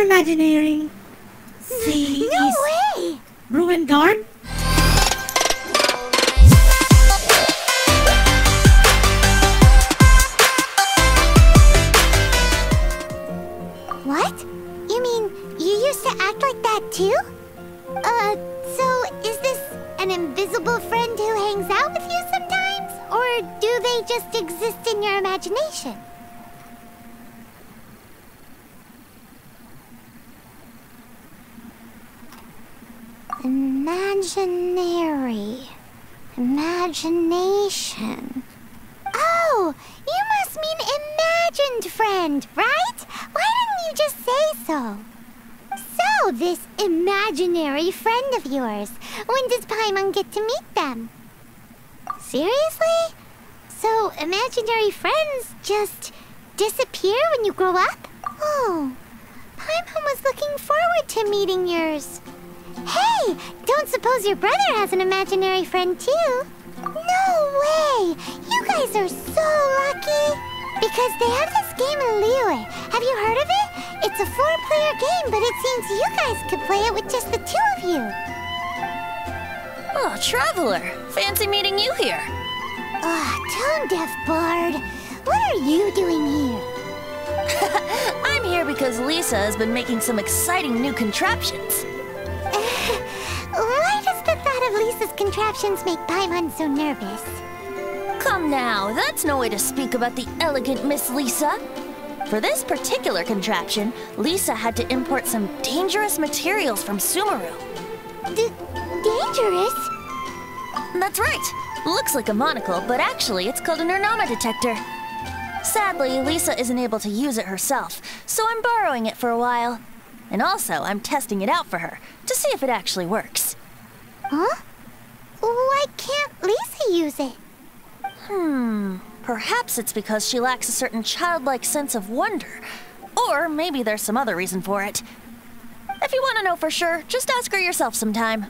imaginary. See, No way! Ruined Guard? What? You mean you used to act like that too? So is this an invisible friend who hangs out with you sometimes? Or do they just exist in your imagination? Imaginary. Imagination. Oh, you must mean imagined friend, right? Why didn't you just say so? So, this imaginary friend of yours, when does Paimon get to meet them? Seriously? So, imaginary friends just disappear when you grow up? Oh, Paimon was looking forward to meeting yours. Hey, don't suppose your brother has an imaginary friend too? No way! You guys are so lucky! Because they have this game in Liyue. Have you heard of it? It's a 4-player game, but it seems you guys could play it with just the 2 of you. Oh, Traveler! Fancy meeting you here. Tone deaf bard. What are you doing here? I'm here because Lisa has been making some exciting new contraptions. Why does the thought of Lisa's contraptions make Paimon so nervous? Come now, that's no way to speak about the elegant Miss Lisa. For this particular contraption, Lisa had to import some dangerous materials from Sumeru. Dangerous? That's right. Looks like a monocle, but actually it's called an Ernama detector. Sadly, Lisa isn't able to use it herself, so I'm borrowing it for a while. And also, I'm testing it out for her, to see if it actually works. Huh? Why can't Lisa use it? Perhaps it's because she lacks a certain childlike sense of wonder. Or maybe there's some other reason for it. If you want to know for sure, just ask her yourself sometime.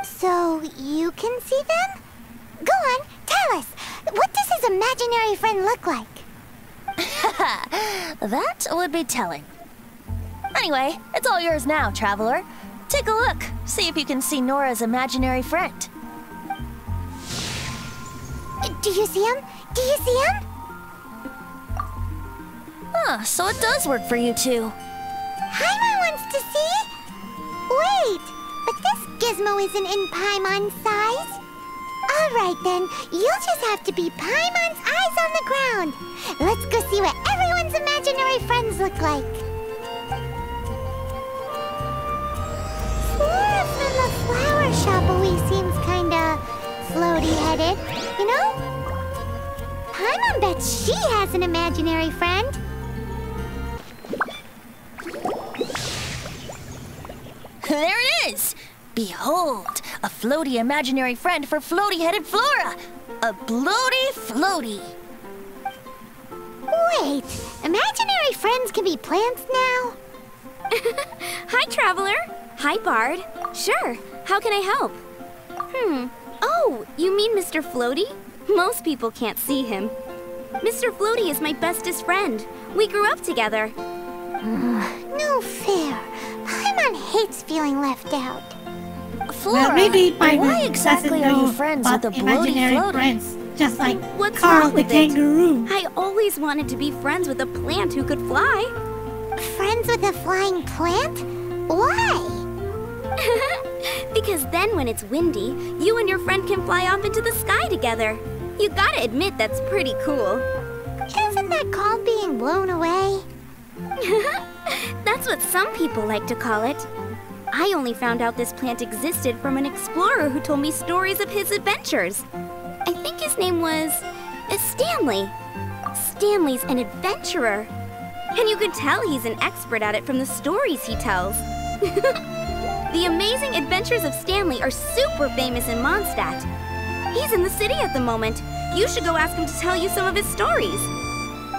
So, you can see them? Go on, tell us. What does his imaginary friend look like? That would be telling. Anyway, it's all yours now, Traveler. Take a look. See if you can see Nora's imaginary friend. Do you see him? Do you see him? So it does work for you two. Paimon wants to see? Wait, but this gizmo isn't in Paimon's size. Alright then, you'll just have to be Paimon's eyes on the ground. Let's go see what everyone's imaginary friends look like. Flora from the flower shop always seems kinda floaty-headed, you know? Paimon bets she has an imaginary friend. There it is! Behold, a floaty imaginary friend for floaty-headed Flora! A bloaty floaty! Wait, imaginary friends can be plants now? Hi, Traveler. Hi, Bard. Sure, how can I help? Oh, you mean Mr. Floaty? Most people can't see him. Mr. Floaty is my bestest friend. We grew up together. No fair. Paimon hates feeling left out. Flora, Well, maybe why Paimon exactly doesn't are you know friends about with a bloaty imaginary floaty? friends, just like What's Carl wrong the with it? kangaroo. I always wanted to be friends with a plant who could fly. Friends with a flying plant? Why? Because then when it's windy, you and your friend can fly off into the sky together. You gotta admit that's pretty cool. Isn't that called being blown away? That's what some people like to call it. I only found out this plant existed from an explorer who told me stories of his adventures. I think his name was Stanley. Stanley's an adventurer. And you could tell he's an expert at it from the stories he tells. The amazing adventures of Stanley are super famous in Mondstadt. He's in the city at the moment. You should go ask him to tell you some of his stories.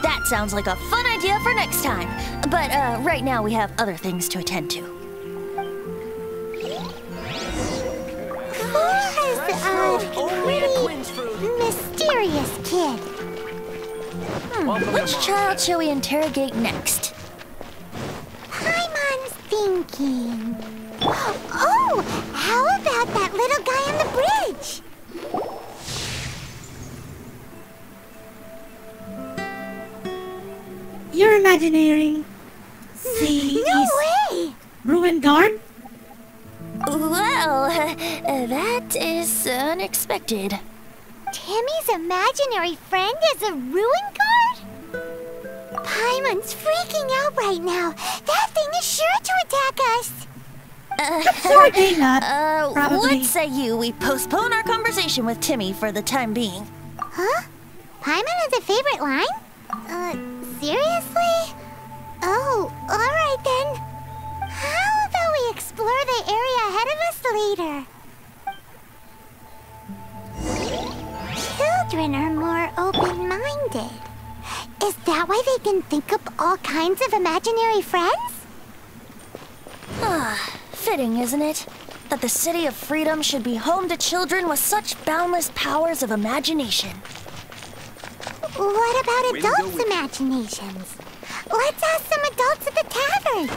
That sounds like a fun idea for next time. But right now we have other things to attend to. Flora's a pretty mysterious kid. Which child shall we interrogate next? Paimon, thinking? Oh, how about that little guy on the bridge? You're imagineering. C No is way! ruined guard? Well, that is unexpected. Timmy's imaginary friend is a ruin guard? Paimon's freaking out right now. That thing is sure to attack us. Probably not. Probably. What say you we postpone our conversation with Timmy for the time being? Huh? Paimon has a favorite line? Seriously? Oh, alright then. How about we explore the area ahead of us later? Children are more open-minded. Is that why they can think up all kinds of imaginary friends? Fitting, isn't it? That the City of Freedom should be home to children with such boundless powers of imagination. What about adults' imaginations? Let's ask some adults at the tavern.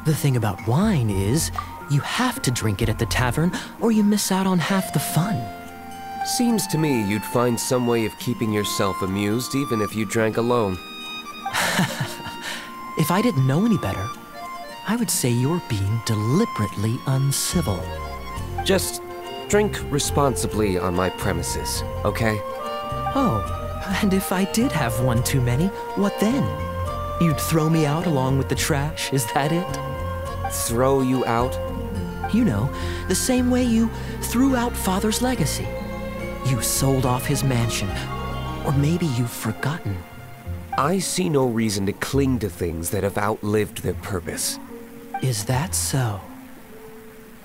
The thing about wine is, you have to drink it at the tavern or you miss out on half the fun. Seems to me you'd find some way of keeping yourself amused even if you drank alone. If I didn't know any better, I would say you're being deliberately uncivil. Just drink responsibly on my premises, okay? Oh, and if I did have one too many, what then? You'd throw me out along with the trash, is that it? Throw you out? You know, the same way you threw out Father's legacy. You sold off his mansion, or maybe you've forgotten. I see no reason to cling to things that have outlived their purpose. Is that so?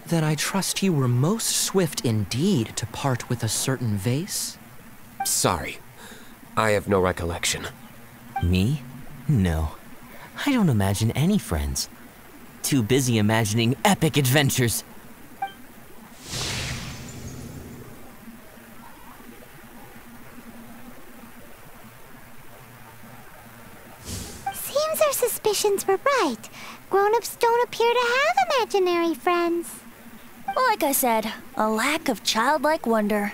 Then I trust you were most swift indeed to part with a certain vase? Sorry, I have no recollection. Me? No. I don't imagine any friends. Too busy imagining epic adventures. Seems our suspicions were right. Grown-ups don't appear to have imaginary friends. Like I said, a lack of childlike wonder.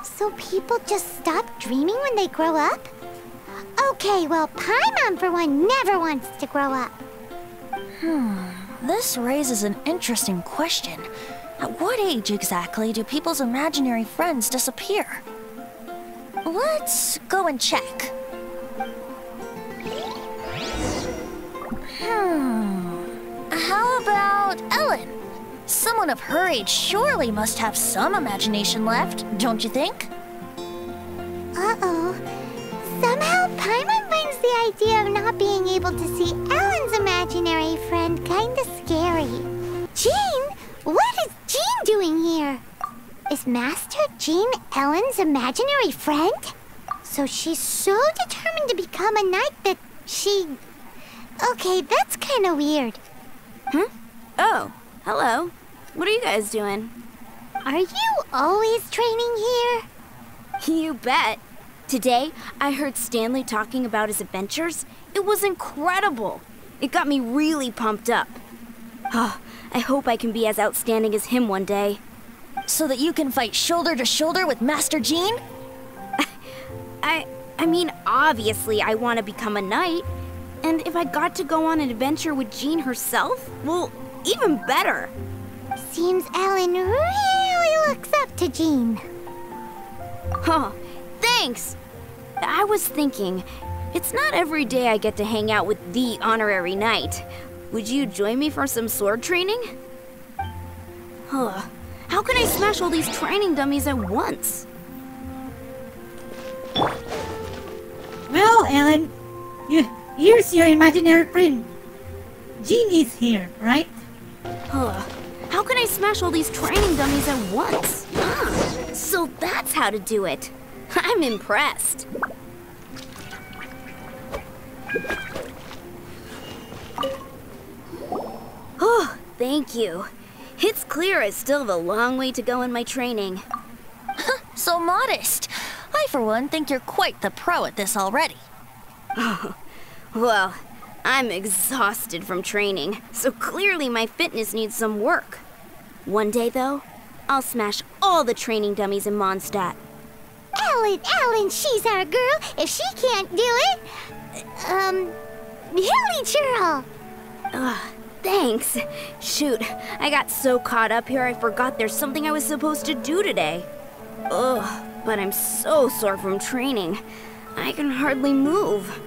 So people just stop dreaming when they grow up? Okay, well, Paimon for one never wants to grow up. This raises an interesting question. At what age exactly do people's imaginary friends disappear? Let's go and check. How about Ellen? Someone of her age surely must have some imagination left, don't you think? Uh-oh. Somehow Paimon finds the idea of not being able to see Ellen's imaginary friend kinda scary. Jean? What is Jean doing here? Is Master Jean Ellen's imaginary friend? So she's so determined to become a knight that she... Okay, that's kinda weird. Oh, hello. What are you guys doing? Are you always training here? You bet. Today, I heard Stanley talking about his adventures. It was incredible. It got me really pumped up. I hope I can be as outstanding as him one day. So that you can fight shoulder to shoulder with Master Jean? I mean, obviously I want to become a knight. And if I got to go on an adventure with Jean herself, well, even better. Seems Ellen really looks up to Jean. Huh, thanks. I was thinking, it's not every day I get to hang out with the honorary knight. Would you join me for some sword training? How can I smash all these training dummies at once? Well, Ellen, here's your imaginary friend. Jean is here, right? How can I smash all these training dummies at once? So that's how to do it. I'm impressed. Oh, thank you. It's clear I still have a long way to go in my training. So modest. I, for one, think you're quite the pro at this already. Well, I'm exhausted from training, so clearly my fitness needs some work. One day, though, I'll smash all the training dummies in Mondstadt. Ellen, she's our girl. If she can't do it, Hilly Churl. Thanks. Shoot, I got so caught up here I forgot there's something I was supposed to do today. Ugh, but I'm so sore from training. I can hardly move.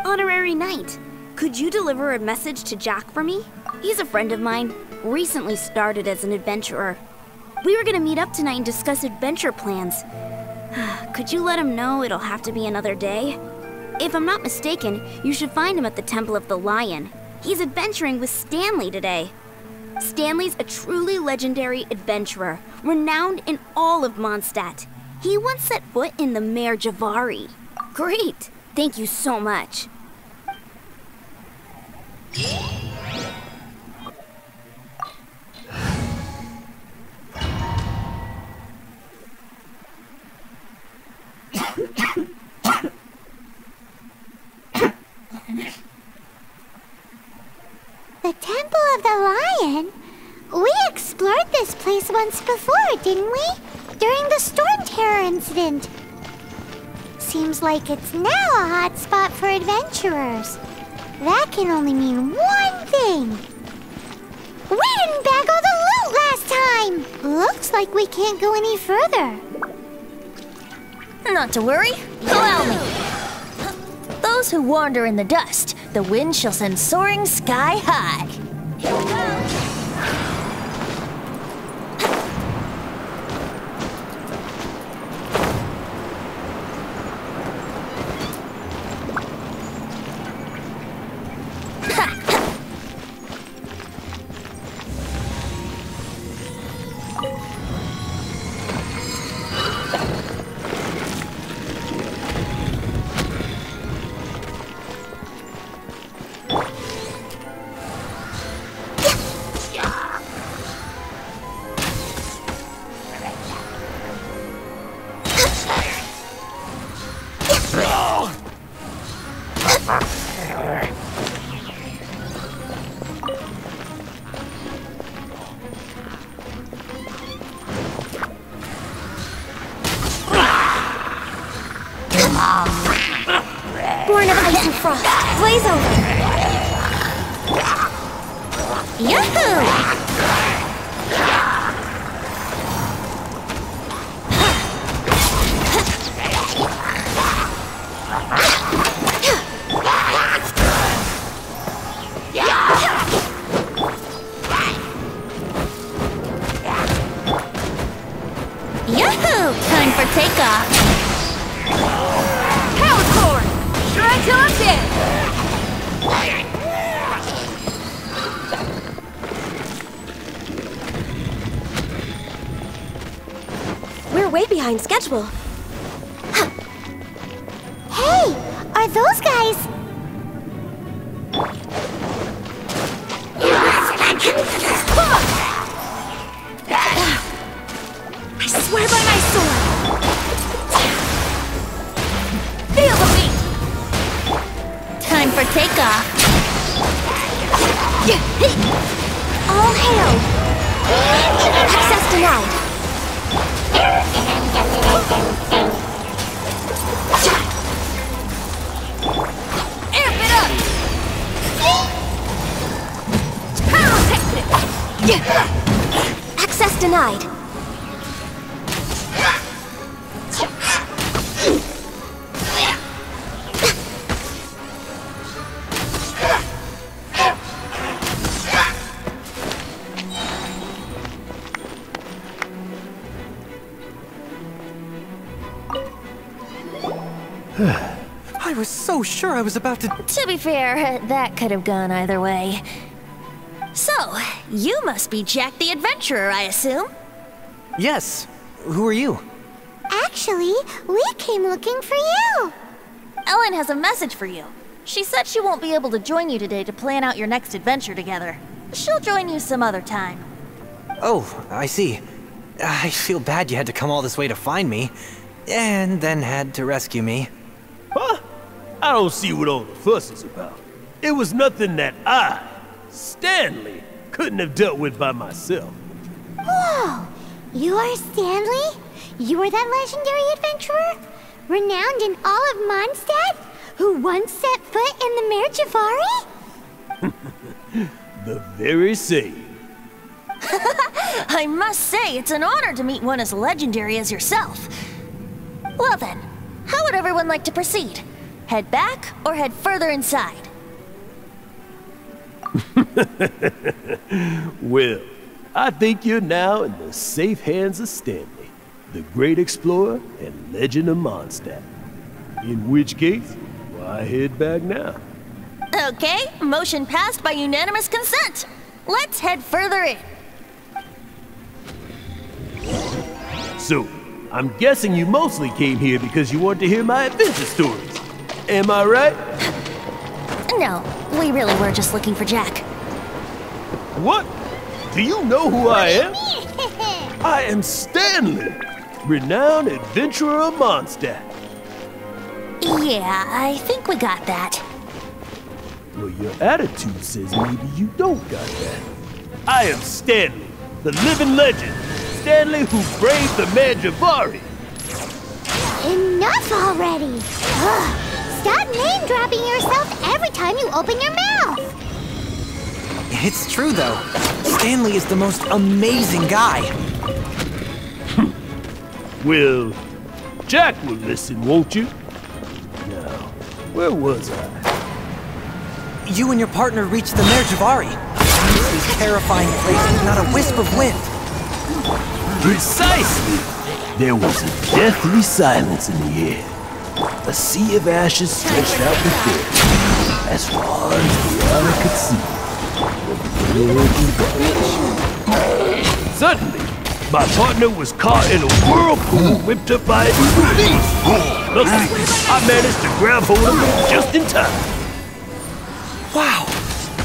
Honorary Knight, could you deliver a message to Jack for me? He's a friend of mine, recently started as an adventurer. We were gonna meet up tonight and discuss adventure plans. Could you let him know it'll have to be another day? If I'm not mistaken, you should find him at the Temple of the Lion. He's adventuring with Stanley today. Stanley's a truly legendary adventurer, renowned in all of Mondstadt. He once set foot in the Mare Javari. Great! Thank you so much. The Temple of the Lion? We explored this place once before, didn't we? During the Storm Terror incident. Seems like it's now a hot spot for adventurers. That can only mean one thing. We didn't bag all the loot last time! Looks like we can't go any further. Not to worry. Allow me. Those who wander in the dust, the wind shall send soaring sky high. Here we go. Born of ice and frost, blaze over! Yahoo! Yahoo! Time for takeoff! Till I'm dead. We're way behind schedule. Hey, are those guys? I swear by my sword. Feel the beat. Time for takeoff. All hail! Access denied. Amp it up! Access denied. I was so sure I was about to... To be fair, that could have gone either way. So, you must be Jack the Adventurer, I assume? Yes. Who are you? Actually, we came looking for you. Ellen has a message for you. She said she won't be able to join you today to plan out your next adventure together. She'll join you some other time. Oh, I see. I feel bad you had to come all this way to find me, and then had to rescue me. Ah, I don't see what all the fuss is about. It was nothing that I, Stanley, couldn't have dealt with by myself. Whoa! You are Stanley? You are that legendary adventurer? Renowned in all of Mondstadt? Who once set foot in the Mare Javari? The very same. I must say, it's an honor to meet one as legendary as yourself. Well then, how would everyone like to proceed? Head back or head further inside? Well, I think you're now in the safe hands of Stanley, the great explorer and legend of Mondstadt. In which case, why head back now? Okay, motion passed by unanimous consent. Let's head further in. So, I'm guessing you mostly came here because you want to hear my adventure stories. Am I right? No, we really were just looking for Jack. What? Do you know who I am? I am Stanley, renowned adventurer of Mondstadt. Yeah, I think we got that. Well, your attitude says maybe you don't got that. I am Stanley, the living legend. Stanley who braved the Mare Javari. Enough already! Ugh. Stop name-dropping yourself every time you open your mouth! It's true, though. Stanley is the most amazing guy. Well, Jack will listen, won't you? Now, where was I? You and your partner reached the Mare Javari. This terrifying place with not a wisp of wind. Precisely! There was a deathly silence in the air. A sea of ashes stretched out before us, as far as the eye could see. Suddenly, my partner was caught in a whirlpool whipped up by a beast. Luckily, I managed to grab hold of him just in time. Wow.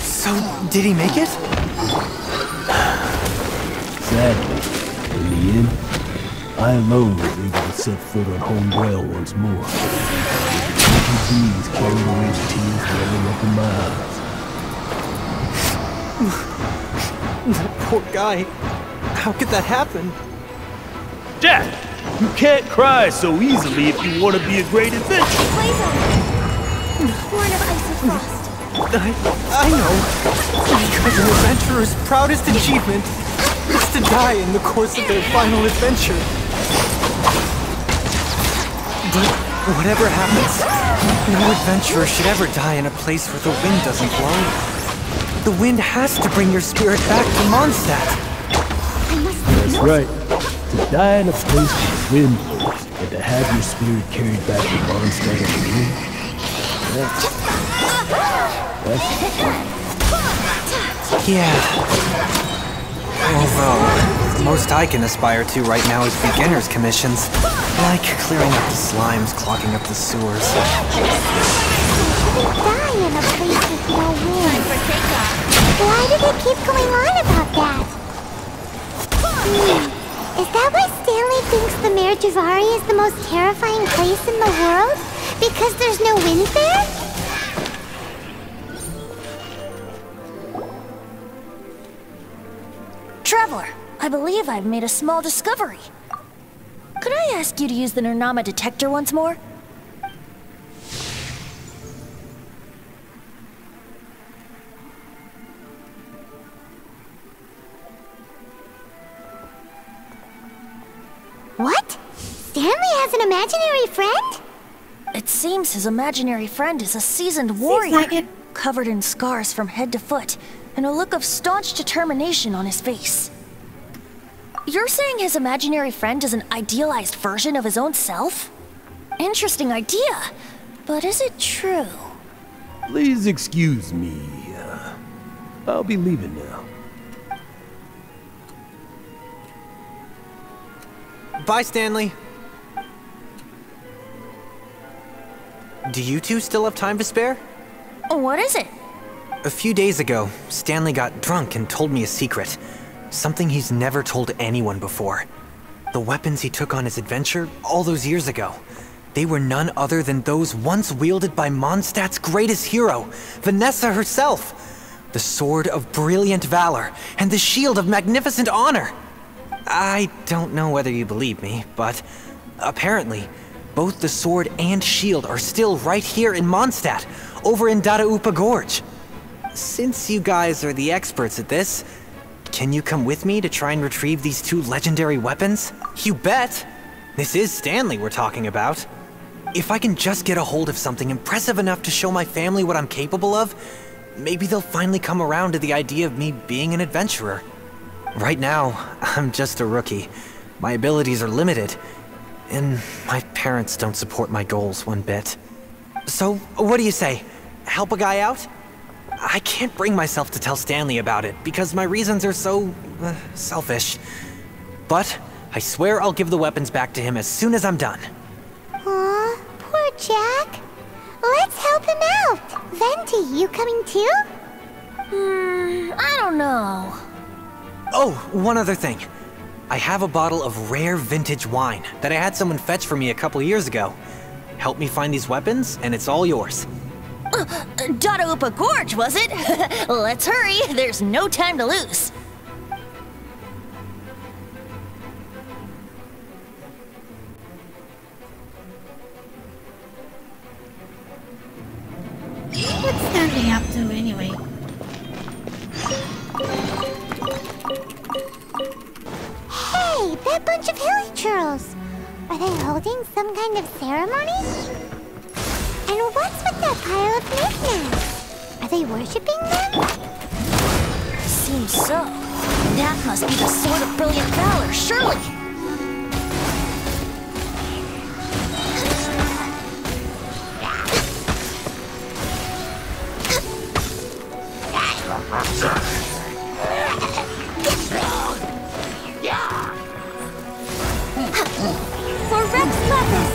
So, did he make it? Sadly, in the end, I alone was able to set foot on home ground once more. The mighty bees carried away the tears welling up in my eyes. That poor guy. How could that happen? Jack, you can't cry so easily if you want to be a great adventurer. Born of ice and frost. I know. Because an adventurer's proudest achievement is to die in the course of their final adventure. But whatever happens, no adventurer should ever die in a place where the wind doesn't blow. The wind has to bring your spirit back to Mondstadt. That's right. To die in a place where the wind blows, and to have your spirit carried back to Mondstadt on the wind, that's Yeah. Although, the most I can aspire to right now is beginner's commissions. Like clearing up the slimes, clogging up the sewers. Die in a place with no wind. Why do they keep going on about that? Is that why Stanley thinks the Mare Javari is the most terrifying place in the world? Because there's no wind there? Traveler, I believe I've made a small discovery. Could I ask you to use the Nernama detector once more? What? Stanley has an imaginary friend? It seems his imaginary friend is a seasoned warrior, like it. covered in scars from head to foot, and a look of staunch determination on his face. You're saying his imaginary friend is an idealized version of his own self? Interesting idea, but is it true? Please excuse me. I'll be leaving now. Bye, Stanley. Do you two still have time to spare? What is it? A few days ago, Stanley got drunk and told me a secret. Something he's never told anyone before. The weapons he took on his adventure all those years ago. They were none other than those once wielded by Mondstadt's greatest hero, Vanessa herself. The Sword of Brilliant Valor and the Shield of Magnificent Honor. I don't know whether you believe me, but apparently, both the sword and shield are still right here in Mondstadt, over in Dadaupa Gorge. Since you guys are the experts at this, can you come with me to try and retrieve these two legendary weapons? You bet! This is Stanley we're talking about. If I can just get a hold of something impressive enough to show my family what I'm capable of, maybe they'll finally come around to the idea of me being an adventurer. Right now, I'm just a rookie. My abilities are limited, and my parents don't support my goals one bit. So, what do you say? Help a guy out? I can't bring myself to tell Stanley about it, because my reasons are so, selfish. But I swear I'll give the weapons back to him as soon as I'm done. Aw, poor Jack. Let's help him out. Venti, you coming too? I don't know. Oh, one other thing. I have a bottle of rare vintage wine that I had someone fetch for me a couple years ago. Help me find these weapons, and it's all yours. Dadaupa Gorge, was it? Let's hurry, there's no time to lose. What's Stanley up to anyway? Hey, that bunch of hilly churls. Are they holding some kind of ceremony? And what's with that pile of knickknacks? Are they worshipping them? Seems so. That must be the Sword of Brilliant Valor, surely. For Rex Lapis!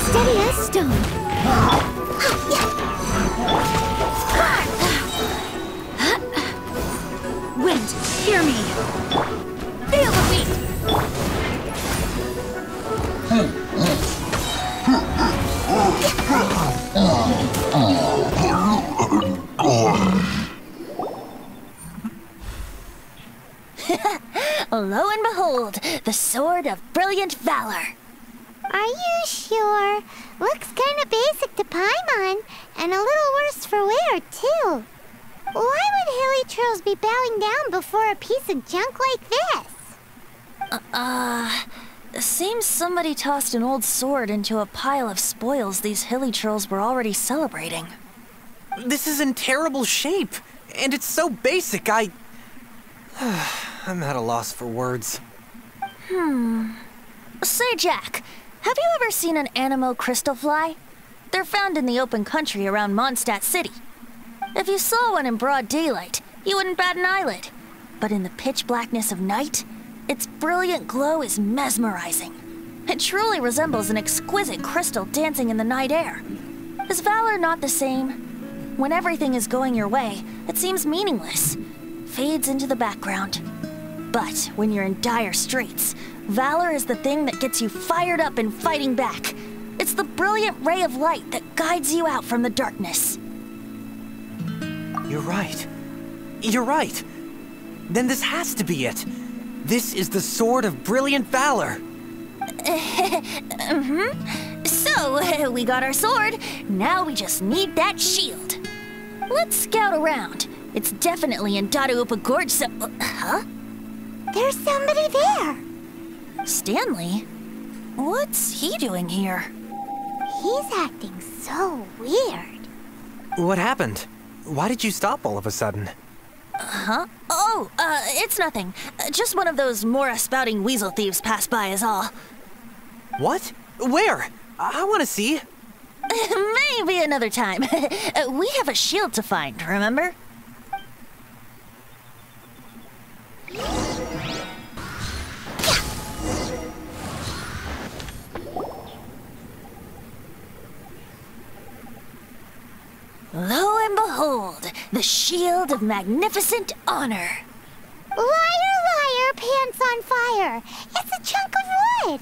Steady as stone. Wind, hear me. Feel the beat. Lo and behold, the Sword of Brilliant Valor. Are you sure? Looks kinda basic to Paimon, and a little worse for wear, too. Why would hilly churls be bowing down before a piece of junk like this? Seems somebody tossed an old sword into a pile of spoils these hilly trolls were already celebrating. This is in terrible shape, and it's so basic, I'm at a loss for words. Say, Jack, have you ever seen an Animo crystal fly? They're found in the open country around Mondstadt City. If you saw one in broad daylight, you wouldn't bat an eyelid. But in the pitch blackness of night, its brilliant glow is mesmerizing. It truly resembles an exquisite crystal dancing in the night air. Is valor not the same? When everything is going your way, it seems meaningless, fades into the background. But when you're in dire straits, valor is the thing that gets you fired up and fighting back. It's the brilliant ray of light that guides you out from the darkness. You're right. You're right. Then this has to be it. This is the Sword of Brilliant Valor. So, we got our sword. Now we just need that shield. Let's scout around. It's definitely in Dadaupa Gorge, so... huh? There's somebody there. Stanley? What's he doing here? He's acting so weird. What happened? Why did you stop all of a sudden? Huh? Oh, it's nothing. Just one of those Mora-spouting weasel thieves passed by is all. What? Where? I want to see. Maybe another time. We have a shield to find, remember? The Shield of Magnificent Honor. Liar, liar, pants on fire. It's a chunk of wood.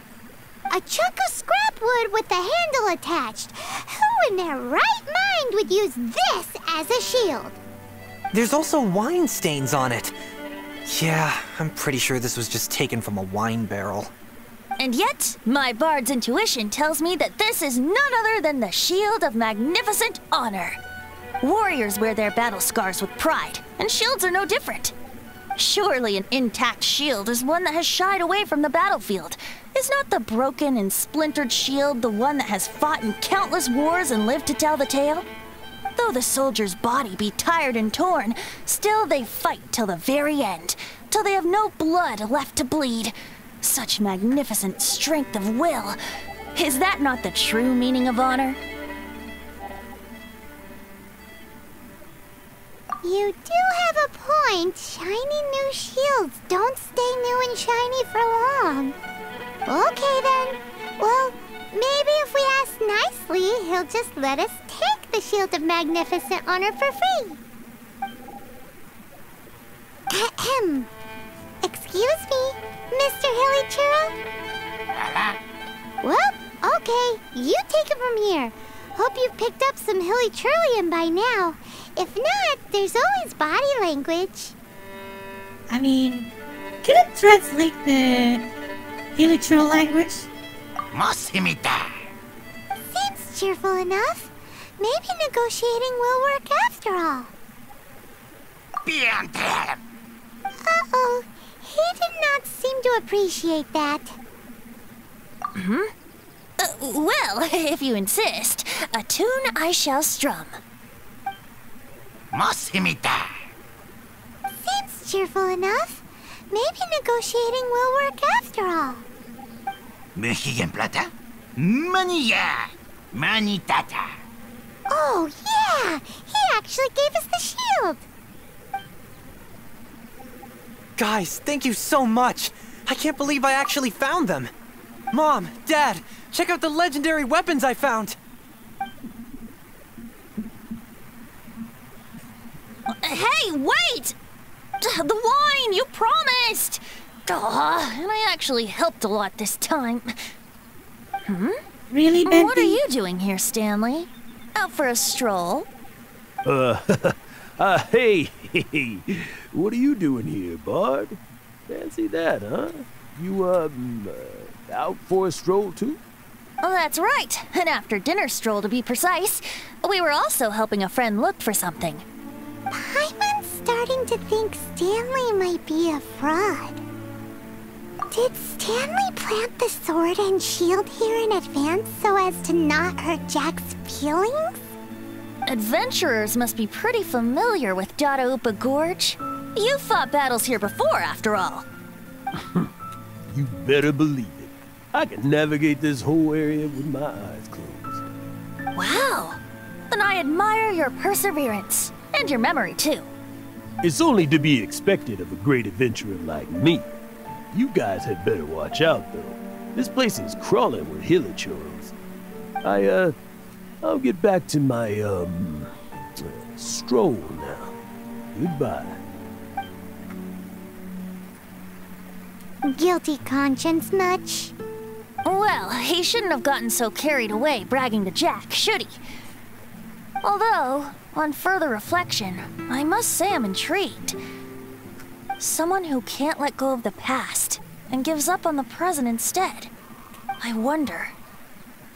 A chunk of scrap wood with the handle attached. Who in their right mind would use this as a shield? There's also wine stains on it. Yeah, I'm pretty sure this was just taken from a wine barrel. And yet, my bard's intuition tells me that this is none other than the Shield of Magnificent Honor. Warriors wear their battle scars with pride, and shields are no different. Surely an intact shield is one that has shied away from the battlefield. Is not the broken and splintered shield the one that has fought in countless wars and lived to tell the tale? Though the soldier's body be tired and torn, still they fight till the very end, till they have no blood left to bleed. Such magnificent strength of will. Is that not the true meaning of honor? You do have a point. Shiny new shields don't stay new and shiny for long. Okay then. Well, maybe if we ask nicely, he'll just let us take the Shield of Magnificent Honor for free. Ahem. Excuse me, Mr. Hilly Churro? Well, okay. You take it from here. Hope you've picked up some Hilly Churlian by now. If not, there's always body language. I mean, can it translate the electoral language? Seems cheerful enough. Maybe negotiating will work after all. Uh-oh. He did not seem to appreciate that. Well, if you insist, a tune I shall strum. Seems cheerful enough. Maybe negotiating will work after all. Oh, yeah! He actually gave us the shield! Guys, thank you so much. I can't believe I actually found them. Mom, Dad, check out the legendary weapons I found. Hey, wait! The wine, you promised! And I actually helped a lot this time. Really, Venti? What are you doing here, Stanley? Out for a stroll? Hey, what are you doing here, Bard? Fancy that, huh? You, out for a stroll, too? Oh, that's right. An after-dinner stroll, to be precise. We were also helping a friend look for something. Paimon's starting to think Stanley might be a fraud. Did Stanley plant the sword and shield here in advance so as to not hurt Jack's feelings? Adventurers must be pretty familiar with Dadaupa Gorge. You fought battles here before, after all. You better believe it. I can navigate this whole area with my eyes closed. Wow. Then I admire your perseverance. And your memory, too. It's only to be expected of a great adventurer like me. You guys had better watch out, though. This place is crawling with hilichurls. I'll get back to my, stroll now. Goodbye. Guilty conscience much? Well, he shouldn't have gotten so carried away bragging to Jack, should he? Although, on further reflection, I must say I'm intrigued. Someone who can't let go of the past and gives up on the present instead. I wonder,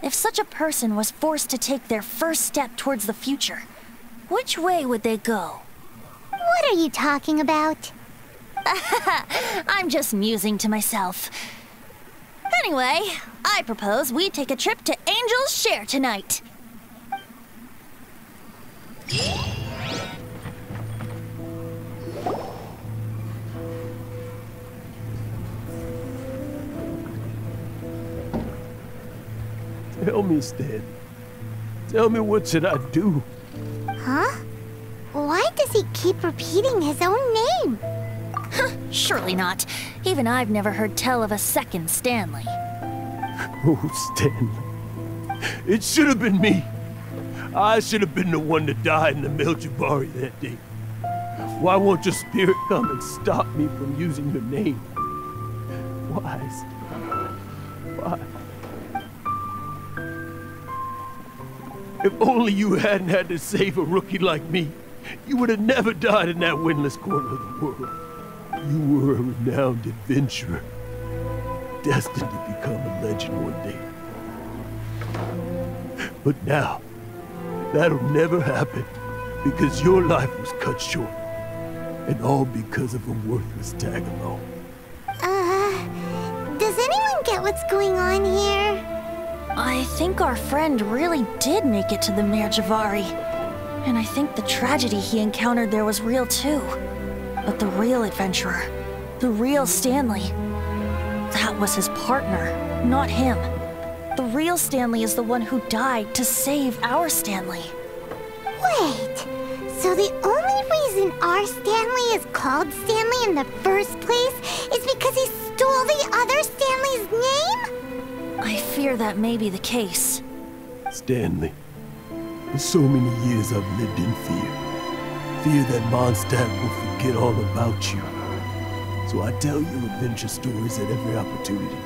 if such a person was forced to take their first step towards the future, which way would they go? What are you talking about? I'm just musing to myself. Anyway, I propose we take a trip to Angel's Share tonight. Tell me, Stan. Tell me, what should I do? Huh? Why does he keep repeating his own name? Surely not. Even I've never heard tell of a second Stanley. Oh, Stanley. It should have been me. I should have been the one to die in the Miljabari that day. Why won't your spirit come and stop me from using your name? Why? Why? If only you hadn't had to save a rookie like me, you would have never died in that windless corner of the world. You were a renowned adventurer, destined to become a legend one day. But now, that'll never happen, because your life was cut short, and all because of a worthless tag-along. Does anyone get what's going on here? I think our friend really did make it to the Mare Javari. And I think the tragedy he encountered there was real too. But the real adventurer, the real Stanley, that was his partner, not him. The real Stanley is the one who died to save our Stanley. Wait, so the only reason our Stanley is called Stanley in the first place is because he stole the other Stanley's name? I fear that may be the case. Stanley, for so many years I've lived in fear. Fear that Mondstadt will forget all about you. So I tell your adventure stories at every opportunity.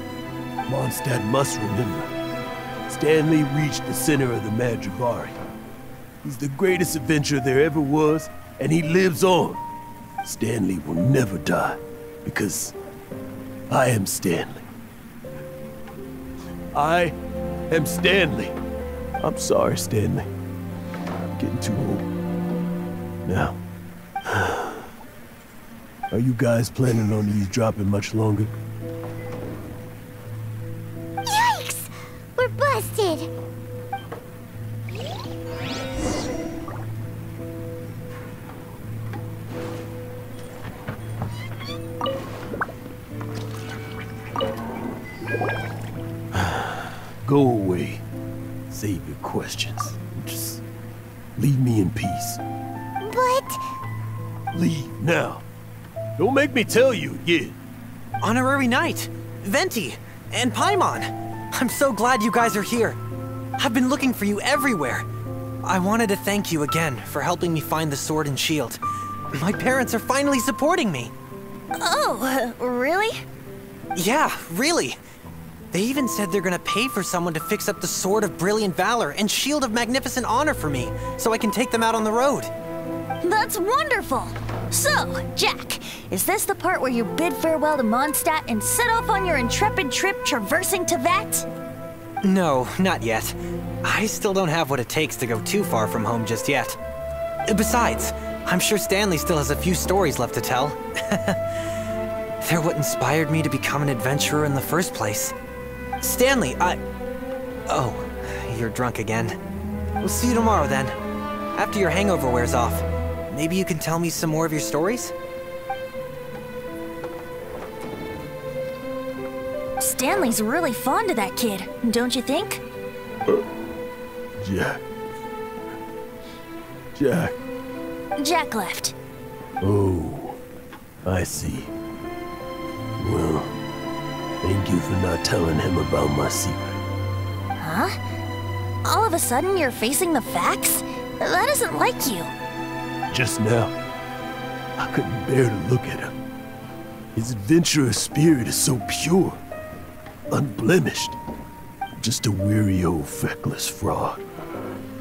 Mondstadt must remember. Stanley reached the center of the Mare Javari. He's the greatest adventurer there ever was, and he lives on. Stanley will never die, because I am Stanley. I am Stanley. I'm sorry, Stanley. I'm getting too old. Now, are you guys planning on eavesdropping much longer? Yikes! We're busted! Go away. Save your questions. Just leave me in peace. But... Leave now. Don't make me tell you again. Honorary Knight, Venti, and Paimon. I'm so glad you guys are here. I've been looking for you everywhere. I wanted to thank you again for helping me find the sword and shield. My parents are finally supporting me. Oh, really? Yeah, really. They even said they're gonna pay for someone to fix up the Sword of Brilliant Valor and Shield of Magnificent Honor for me, so I can take them out on the road. That's wonderful! So, Jack, is this the part where you bid farewell to Mondstadt and set off on your intrepid trip traversing Teyvat? No, not yet. I still don't have what it takes to go too far from home just yet. Besides, I'm sure Stanley still has a few stories left to tell. They're what inspired me to become an adventurer in the first place. Stanley, Oh, you're drunk again. We'll see you tomorrow then. After your hangover wears off. Maybe you can tell me some more of your stories? Stanley's really fond of that kid, don't you think? Jack. Jack. Jack left. Oh, I see. Well, thank you for not telling him about my secret. Huh? All of a sudden you're facing the facts? That isn't like you. Just now, I couldn't bear to look at him. His adventurous spirit is so pure, unblemished. Just a weary old feckless fraud.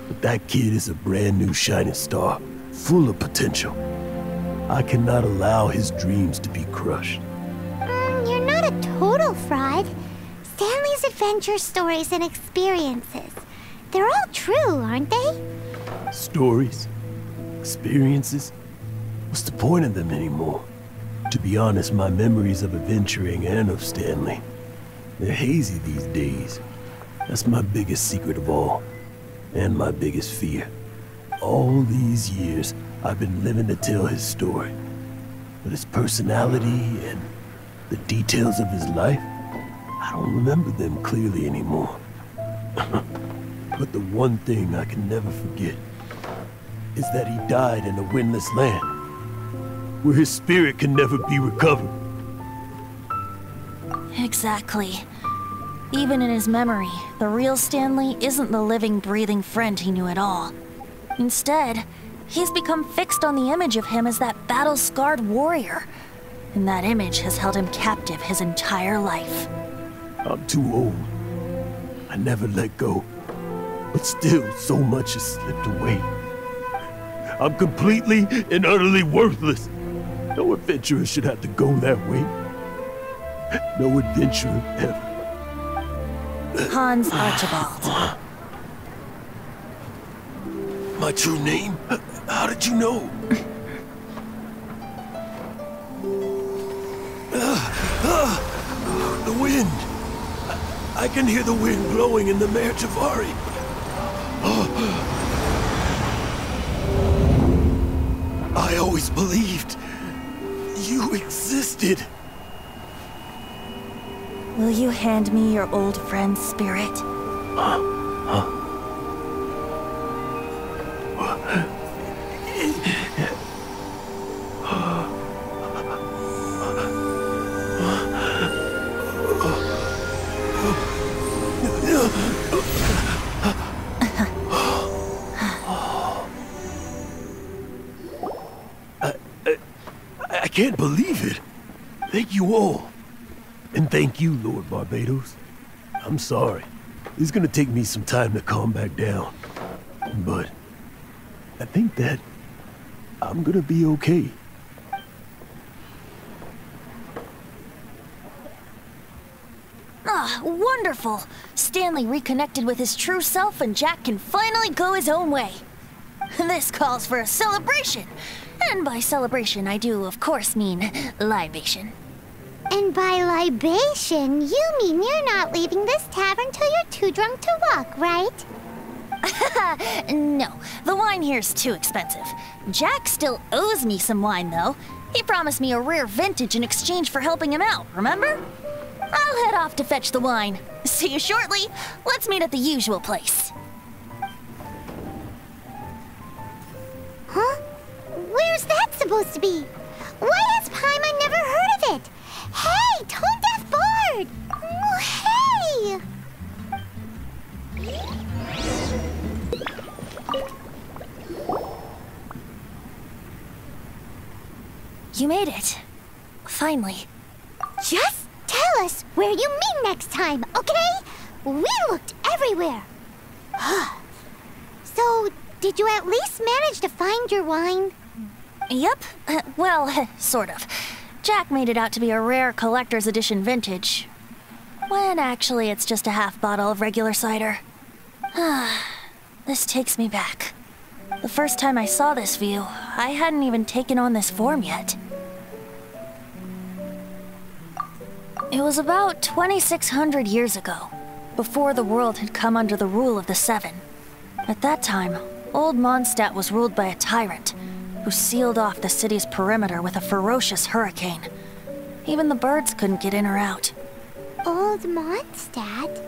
But that kid is a brand new shining star, full of potential. I cannot allow his dreams to be crushed. You're not a total fraud. Stanley's adventure stories and experiences. They're all true, aren't they? Stories? Experiences? What's the point of them anymore? To be honest, my memories of adventuring and of Stanley, they're hazy these days. That's my biggest secret of all, and my biggest fear. All these years, I've been living to tell his story. But his personality and the details of his life, I don't remember them clearly anymore. But the one thing I can never forget is that he died in a windless land, where his spirit can never be recovered. Exactly. Even in his memory, the real Stanley isn't the living, breathing friend he knew at all. Instead, He's become fixed on the image of him as that battle-scarred warrior. And that image has held him captive his entire life. I'm too old. I never let go. But still, so much has slipped away. I'm completely and utterly worthless. No adventurer should have to go that way. No adventurer ever. Hans Archibald. My true name? How did you know? The wind. I can hear the wind blowing in the Mare Javari. I always believed you existed. Will you hand me your old friend's spirit? I can't believe it. Thank you all. And thank you, Lord Barbados. I'm sorry. It's gonna take me some time to calm back down. But I think that I'm gonna be okay. Ah, wonderful! Stanley reconnected with his true self and Jack can finally go his own way. This calls for a celebration. And by celebration, I do, of course, mean libation. And by libation, you mean you're not leaving this tavern till you're too drunk to walk, right? No, the wine here's too expensive. Jack still owes me some wine, though. He promised me a rare vintage in exchange for helping him out, remember? I'll head off to fetch the wine. See you shortly. Let's meet at the usual place. Huh? Where's that supposed to be? Why has Paimon never heard of it? Hey, Tone Deaf Bard! Oh, hey! You made it. Finally. Just tell us where you meet next time, okay? We looked everywhere. So, did you at least manage to find your wine? Yep. Well, sort of. Jack made it out to be a rare collector's edition vintage. When actually it's just a half bottle of regular cider. This takes me back. The first time I saw this view, I hadn't even taken on this form yet. It was about 2,600 years ago, before the world had come under the rule of the Seven. At that time, Old Mondstadt was ruled by a tyrant, who sealed off the city's perimeter with a ferocious hurricane. Even the birds couldn't get in or out. Old Mondstadt?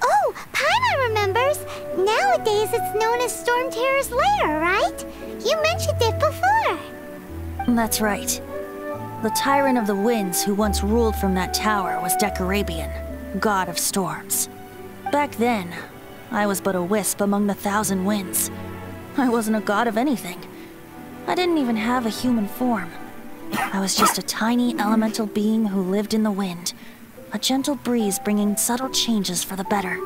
Oh, Paimon remembers! Nowadays it's known as Storm Terror's lair, right? You mentioned it before. That's right. The Tyrant of the Winds who once ruled from that tower was Decarabian, god of storms. Back then, I was but a wisp among the 1,000 winds. I wasn't a god of anything. I didn't even have a human form. I was just a tiny elemental being who lived in the wind, a gentle breeze bringing subtle changes for the better,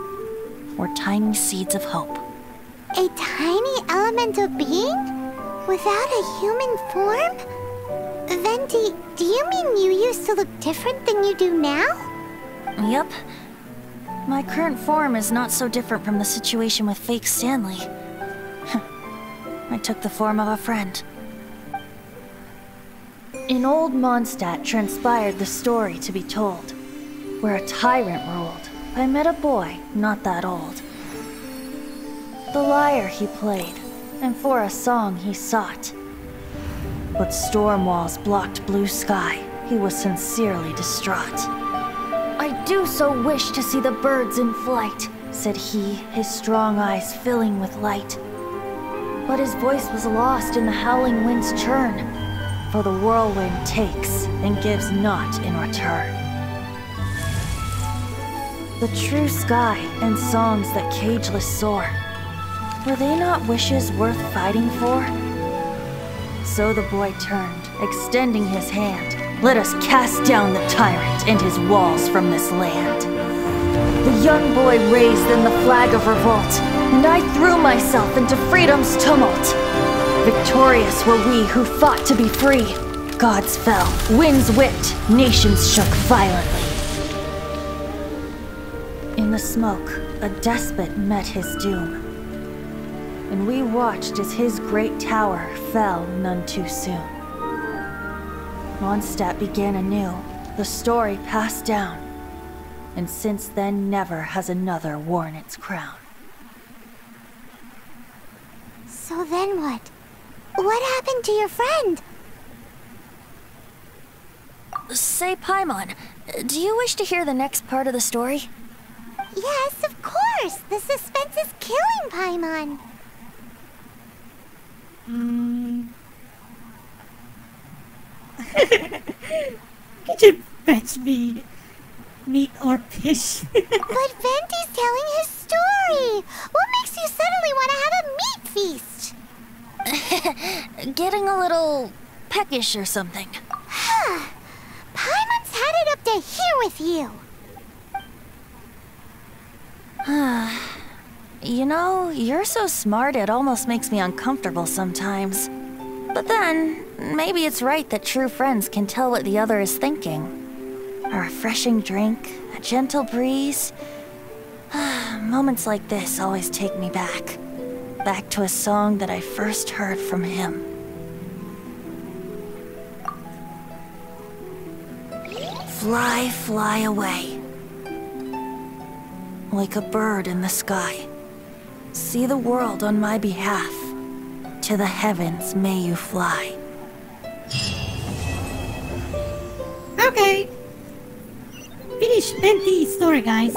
or tiny seeds of hope. A tiny elemental being? Without a human form? Venti, do you mean you used to look different than you do now? Yep. My current form is not so different from the situation with fake Stanley. I took the form of a friend. In Old Mondstadt transpired the story to be told, where a tyrant ruled. I met a boy not that old. The lyre he played, and for a song he sought. But storm walls blocked blue sky. He was sincerely distraught. I do so wish to see the birds in flight, said he, his strong eyes filling with light. But his voice was lost in the howling wind's churn, for the whirlwind takes and gives not in return. The true sky and songs that cageless soar, were they not wishes worth fighting for? So the boy turned, extending his hand. Let us cast down the tyrant and his walls from this land. The young boy raised then the flag of revolt, and I threw myself into freedom's tumult. Victorious were we who fought to be free. Gods fell, winds whipped, nations shook violently. In the smoke, a despot met his doom, and we watched as his great tower fell none too soon. Mondstadt began anew, the story passed down, and since then never has another worn its crown. So then what? What happened to your friend? Say, Paimon, do you wish to hear the next part of the story? Yes, of course! The suspense is killing Paimon! Could you fetch me meat or fish? But Venti's telling his story! What makes you suddenly want to have a meat feast? Getting a little peckish or something. Paimon's had it up to here with you! You know, you're so smart it almost makes me uncomfortable sometimes. But then, maybe it's right that true friends can tell what the other is thinking. A refreshing drink, a gentle breeze. Moments like this always take me back. Back to a song that I first heard from him. Fly, fly away. Like a bird in the sky. See the world on my behalf. To the heavens may you fly. Okay. Finish Venti's story, guys.